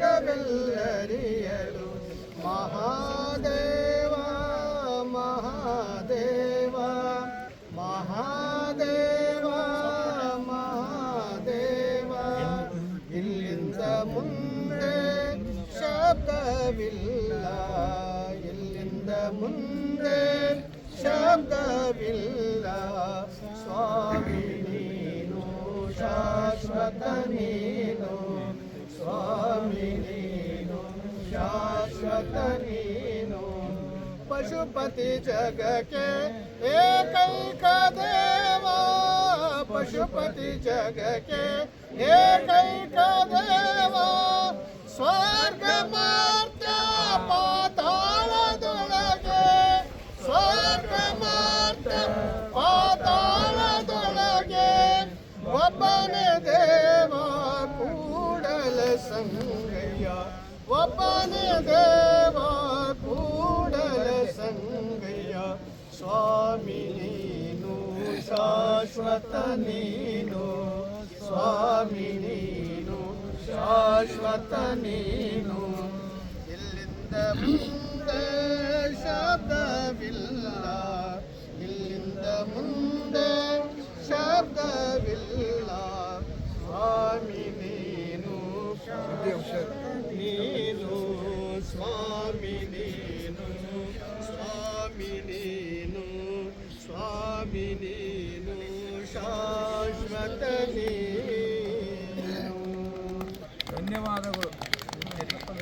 ಮಾರ್ಗವೆಲ್ಲರಿಯಲು ಮಹಾದೇವ ಮಹಾದೇವ ಮಹಾದೇವ ಮಹಾದೇವ ಇಲ್ಲಿಂದ ಮುಂದೆ ಶಬ್ದವಿಲ್ಲ ಇಲ್ಲಿಂದ ಮುಂದೆ ಶಬ್ದವಿಲ್ಲ ಸ್ವಾಮಿ ನೀನು ಶಾಶ್ವತ ನೀನು ಸ್ವಾಮಿ ನೀನು ಶಾಶ್ವತ ನೀನು ಪಶುಪತಿ ಜಗಕ್ಕೆ ಏಕೈಕ ದೇವ ಪಶುಪತಿ ಜಗಕ್ಕೆ ಏಕೈಕ ದೇವ ಸ್ವರ್ಗ ಮಾರ್ತ್ಯ ಪಾತಾಳದೊಳಗೆ ಸ್ವರ್ಗ ಮಾರ್ತ್ಯ ಪಾತಾಳದೊಳಗೆ ಒಬ್ಬನೇ ದೇವ ಕೂಡಲ ಸಂಗಯ್ಯ ಒಬ್ಬನೇ ದೇವ ಕೂಡಲ ಸಂಗಯ್ಯ ಸ್ವಾಮಿ ನೀನು ಶಾಶ್ವತ ನೀನು ಸ್ವಾಮಿ ನೀನು ಶಾಶ್ವತ ನೀನು ಇಲ್ಲಿಂದ ಮುಂದೆ ಶಬ್ದವಿಲ್ಲ ಇಲ್ಲಿಂದ ಮುಂದೆ ಶಬ್ದವಿಲ್ಲ ಸ್ವಾಮಿ ನೀನು ನೀನು ಸ್ವಾಮಿ ನೀನು ಸ್ವಾಮಿ ನೀನು ಸ್ವಾಮಿ ನೀನು ಶಾಶ್ವತ ನೀನು ಧನ್ಯವಾದಗಳು.